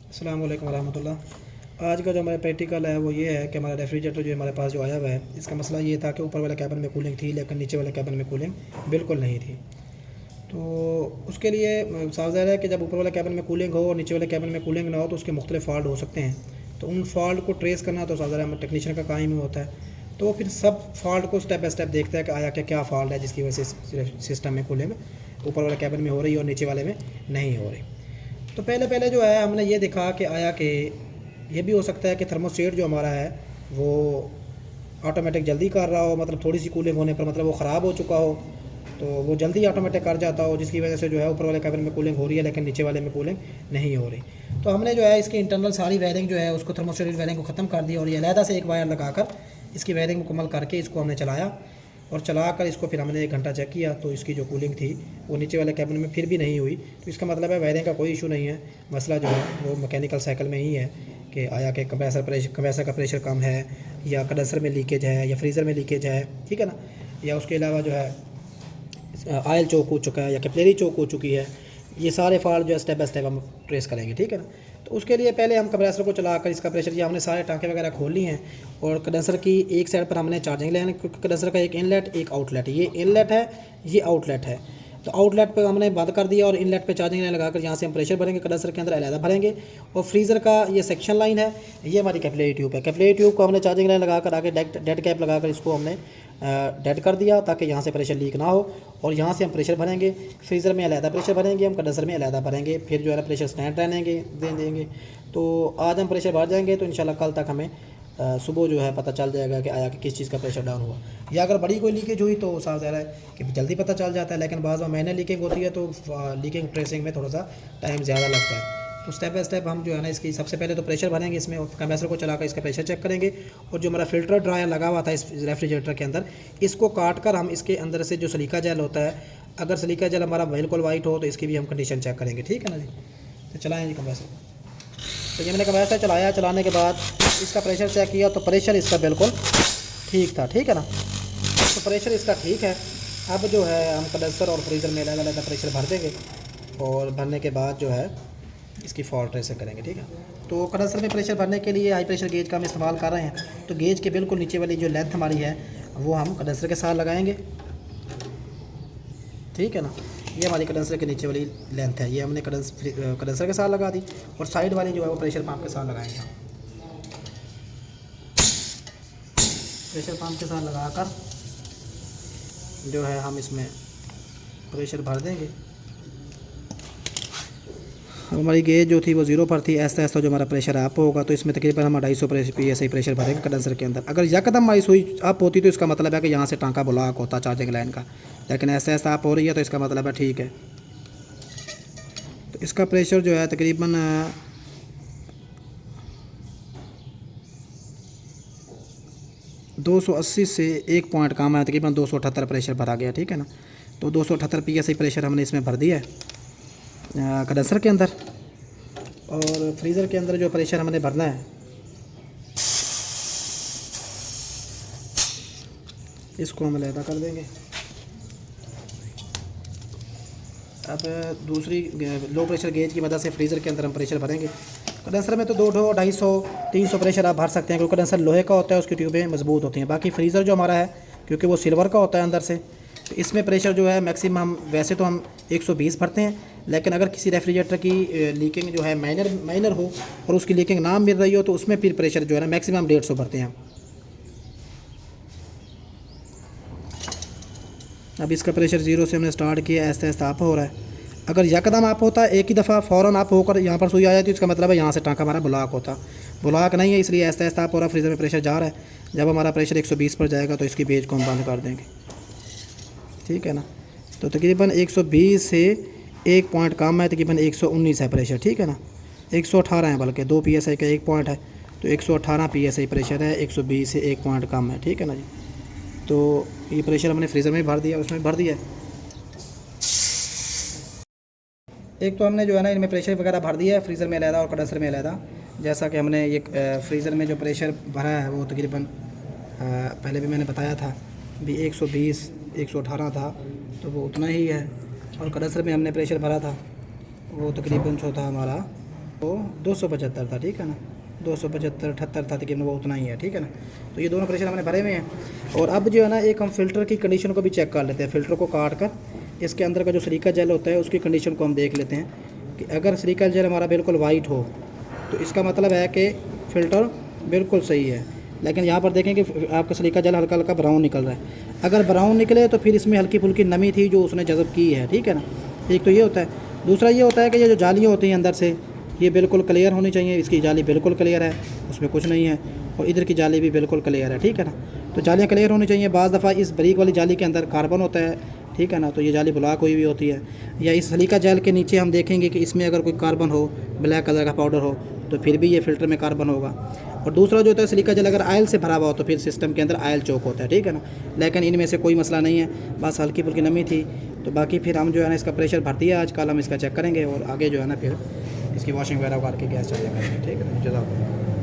अस्सलाम वालेकुम रहमतुल्लाह। आज का जो हमारा प्रैक्टिकल है वो ये है कि हमारा रेफ्रिजरेटर जो हमारे पास जो आया हुआ है, इसका मसला ये था कि ऊपर वाले कैबिन में कूलिंग थी लेकिन नीचे वाले कैबिन में कूलिंग बिल्कुल नहीं थी। तो उसके लिए साफ ज़ाहिर है कि जब ऊपर वाले कैबिन में कूलिंग हो और नीचे वाले कैबिन में कूलिंग ना हो तो उसके मुख्तलिफ फ़ॉल्ट हो सकते हैं। तो उन फॉल्ट को ट्रेस करना तो साफ ज़ाहिर है टेक्नीशियन का काम ही होता है। तो वो फिर सब फॉल्ट को स्टेप बाय स्टेप देखता है कि आया क्या फॉल्ट है जिसकी वजह से सिस्टम में कूलिंग ऊपर वाले कैबिन में हो रही है और नीचे वाले में नहीं हो रही। तो पहले पहले जो है हमने ये देखा कि आया कि ये भी हो सकता है कि थर्मोस्टेट जो हमारा है वो ऑटोमेटिक जल्दी कर रहा हो, मतलब थोड़ी सी कूलिंग होने पर मतलब वो ख़राब हो चुका हो तो वो जल्दी ऑटोमेटिक कर जाता हो, जिसकी वजह से जो है ऊपर वाले कैबिन में कूलिंग हो रही है लेकिन नीचे वाले में कूलिंग नहीं हो रही। तो हमने जो है इसकी इंटरनल सारी वायरिंग जो है उसको थर्मोस्टेट वायरिंग को ख़त्म कर दिया और ये अलहदा से एक वायर लगाकर इसकी वायरिंग मुकम्मल करके इसको हमने चलाया और चला कर इसको फिर हमने 1 घंटा चेक किया तो इसकी जो कूलिंग थी वो नीचे वाले कैबिन में फिर भी नहीं हुई। तो इसका मतलब है वायरिंग का कोई इशू नहीं है, मसला जो है वो मैकेनिकल साइकिल में ही है कि आया कि कंप्रेसर का प्रेशर कम है या कंडेंसर में लीकेज है या फ्रीज़र में लीकेज है, ठीक है ना, या उसके अलावा जो है ऑयल चोक हो चुका है या कैपिलरी चोक हो चुकी है। ये सारे फॉल्ट जो है स्टेप बाय स्टेप हम ट्रेस करेंगे, ठीक है ना। तो उसके लिए पहले हम कंप्रेसर को चलाकर इसका प्रेशर या हमने सारे टाँके वगैरह खोल लिए हैं और कंडेंसर की एक साइड पर हमने चार्जिंग लाइन, कंडेंसर का एक इनलेट एक आउटलेट, ये इनलेट है ये आउटलेट है। तो आउटलेट पे हमने बंद कर दिया और इनलेट पे चार्जिंग लाइन लगाकर यहाँ से हम प्रेशर भरेंगे, कंडेंसर के अंदर अलहदा भरेंगे। और फ्रीज़र का ये सेक्शन लाइन है, ये हमारी कैपिलरी ट्यूब है। कैपिलरी ट्यूब को हमने चार्जिंग लाइन लगाकर आगे डेड कैप लगाकर इसको हमने डेड कर दिया ताकि यहाँ से प्रेशर लीक ना हो। और यहाँ से हम प्रेशर भरेंगे, फ्रीज़र में अलहदा प्रेशर भरेंगे, हम कंडेंसर में अलहदा भरेंगे, फिर जो है ना प्रेशर स्टैंड रहने दे देंगे। तो आज हम प्रेशर भर जाएंगे तो इंशाल्लाह कल तक हमें सुबह जो है पता चल जाएगा कि आया कि किस चीज़ का प्रेशर डाउन हुआ। या अगर बड़ी कोई लीकेज हुई तो साफ ज़ाहिर है कि जल्दी पता चल जाता है, लेकिन बाज़ महीने लीकेज होती है तो लीकेज ट्रेसिंग में थोड़ा सा टाइम ज़्यादा लगता है। तो स्टेप बाय स्टेप हम जो है ना इसकी सबसे पहले तो प्रेशर भरेंगे इसमें और कंप्रेसर को चलाकर इसका प्रेशर चेक करेंगे। और जो हमारा फ़िल्टर ड्रायर लगा हुआ था इस रेफ्रिजरेटर के अंदर, इसको काट कर हम इसके अंदर से जो सलीका जेल होता है, अगर सलीका जेल हमारा बिल्कुल वाइट हो तो इसकी भी हम कंडीशन चेक करेंगे, ठीक है ना जी। तो चलाएँ जी कंप्रेसर। तो ये मैंने कंप्रेसर चलाया, चलाने के बाद इसका प्रेशर चेक किया तो प्रेशर इसका बिल्कुल ठीक था, ठीक है ना। तो प्रेशर इसका ठीक है। अब जो है हम कंडेंसर और फ्रीज़र में अलग अलग प्रेशर भर देंगे और भरने के बाद जो है इसकी फॉल्ट ट्रेसिंग करेंगे, ठीक है। तो कंडेंसर में प्रेशर भरने के लिए हाई प्रेशर गेज का हम इस्तेमाल कर रहे हैं। तो गेज के बिल्कुल नीचे वाली जो लेंथ हमारी है वो हम कंडेंसर के साथ लगाएंगे, ठीक है ना। ये हमारी कंडेंसर के नीचे वाली लेंथ है, ये हमने कंडेंसर के साथ लगा दी। और साइड वाली जो है वो प्रेशर पंप के साथ लगाएंगे। प्रेशर पंप के साथ लगाकर जो है हम इसमें प्रेशर भर देंगे। हमारी गेज जो थी वो 0 पर थी, ऐसा ऐसा जो हमारा प्रेशर अप होगा तो इसमें तकरीबन हम 250 PSI प्रेशर भरेंगे कंडेंसर के अंदर। अगर यकदम हमारी सुई अप होती तो इसका मतलब है कि यहाँ से टाँका ब्लॉक होता चार्जिंग लाइन का, लेकिन ऐसा ऐसा अप हो रही है तो इसका मतलब है ठीक है। तो इसका प्रेशर जो है तकरीबन 280 से 1 पॉइंट कम है, तकरीबन 278 प्रेशर भरा गया, ठीक है ना। तो 278 PSI प्रेशर हमने इसमें भर दिया है कंडेंसर के अंदर। और फ्रीज़र के अंदर जो प्रेशर हमने भरना है इसको हम अलहदा कर देंगे। अब दूसरी लो प्रेशर गेज की मदद से फ्रीज़र के अंदर हम प्रेशर भरेंगे। कंडेंसर में तो 200, 250, 300 प्रेशर आप भर सकते हैं क्योंकि कंडेंसर लोहे का होता है, उसकी ट्यूबें मजबूत होती हैं। बाकी फ्रीज़र जो हमारा है क्योंकि वो सिल्वर का होता है अंदर से, तो इसमें प्रेशर जो है मैक्सिमम वैसे तो हम 120 भरते हैं, लेकिन अगर किसी रेफ्रिजरेटर की लीकिंग जो है माइनर हो और उसकी लीकिंग ना मिल रही हो तो उसमें फिर प्रेशर जो है ना मैक्सिमम 150 भरते हैं। अब इसका प्रेशर 0 से हमने स्टार्ट किया, ऐसा ऐसा अप हो रहा है। अगर यकदम अप होता है एक ही दफ़ा फ़ौरन अप होकर यहाँ पर सुई आ जाती है, इसका मतलब है यहाँ से टाँका हमारा ब्लॉक होता। ब्लॉक नहीं है, इसलिए ऐसा ऐसा अप हो रहा है, फ्रीज़र में प्रेशर जा रहा है। जब हमारा प्रेशर 120 पर जाएगा तो इसकी बेज को हम बंद कर देंगे, ठीक है ना। तो तकरीबन 120 से 1 पॉइंट कम है, तकरीबन 119 है प्रेशर, ठीक है ना। 118 है, बल्कि 2 PSI का 1 पॉइंट है तो 118 PSI प्रेशर है, 120 से 1 पॉइंट कम है, ठीक है ना जी। तो ये प्रेशर हमने फ्रीज़र में भर दिया, उसमें भर दिया है। एक तो हमने जो है ना इनमें प्रेशर वगैरह भर दिया है, फ्रीज़र में अलहदा और कंडेंसर में अलहदा। जैसा कि हमने ये फ्रीज़र में जो प्रेशर भरा है वो तकरीबन पहले भी मैंने बताया था भी 120, 118 था, तो वो उतना ही है। और कंडेंसर में हमने प्रेशर भरा था वो तकरीबन जो था हमारा वो 275 था, ठीक है ना, 275 78 था तकरीबन, वो उतना ही है, ठीक है ना। तो ये दोनों प्रेशर हमने भरे हुए हैं। और अब जो है ना एक हम फ़िल्टर की कंडीशन को भी चेक कर लेते हैं। फ़िल्टर को काट कर इसके अंदर का जो सिलिका जेल होता है उसकी कंडीशन को हम देख लेते हैं कि अगर सिलिका जेल हमारा बिल्कुल वाइट हो तो इसका मतलब है कि फ़िल्टर बिल्कुल सही है। लेकिन यहाँ पर देखें कि आपका सिलिका जेल हल्का हल्का ब्राउन निकल रहा है। अगर ब्राउन निकले तो फिर इसमें हल्की फुल्की नमी थी जो उसने जज़ब की है, ठीक है ना। एक तो ये होता है। दूसरा ये होता है कि ये जो जालियाँ होती हैं अंदर से ये बिल्कुल क्लियर होनी चाहिए। इसकी जाली बिल्कुल क्लियर है, उसमें कुछ नहीं है, और इधर की जाली भी बिल्कुल क्लियर है, ठीक है ना। तो जालियाँ क्लियर होनी चाहिए। बाज़ दफ़ा इस बारीक वाली जाली के अंदर कार्बन होता है, ठीक है ना, तो ये जाली ब्लॉक हुई हुई होती है। या इस सिलिका जेल के नीचे हम देखेंगे कि इसमें अगर कोई कार्बन हो, ब्लैक कलर का पाउडर हो, तो फिर भी ये फ़िल्टर में कार्बन होगा। और दूसरा जो होता है सिलिका जेल अगर आयल से भरा हुआ हो तो फिर सिस्टम के अंदर आयल चौक होता है, ठीक है ना। लेकिन इनमें से कोई मसला नहीं है, बस हल्की फुल्की नमी थी। तो बाकी फिर हम जो है ना इसका प्रेशर भर दिया, आज कल हम इसका चेक करेंगे और आगे जो है ना फिर इसकी वॉशिंग वगैरह करके गैस चालू करेंगे, ठीक है ना। जज़ाकल्लाह।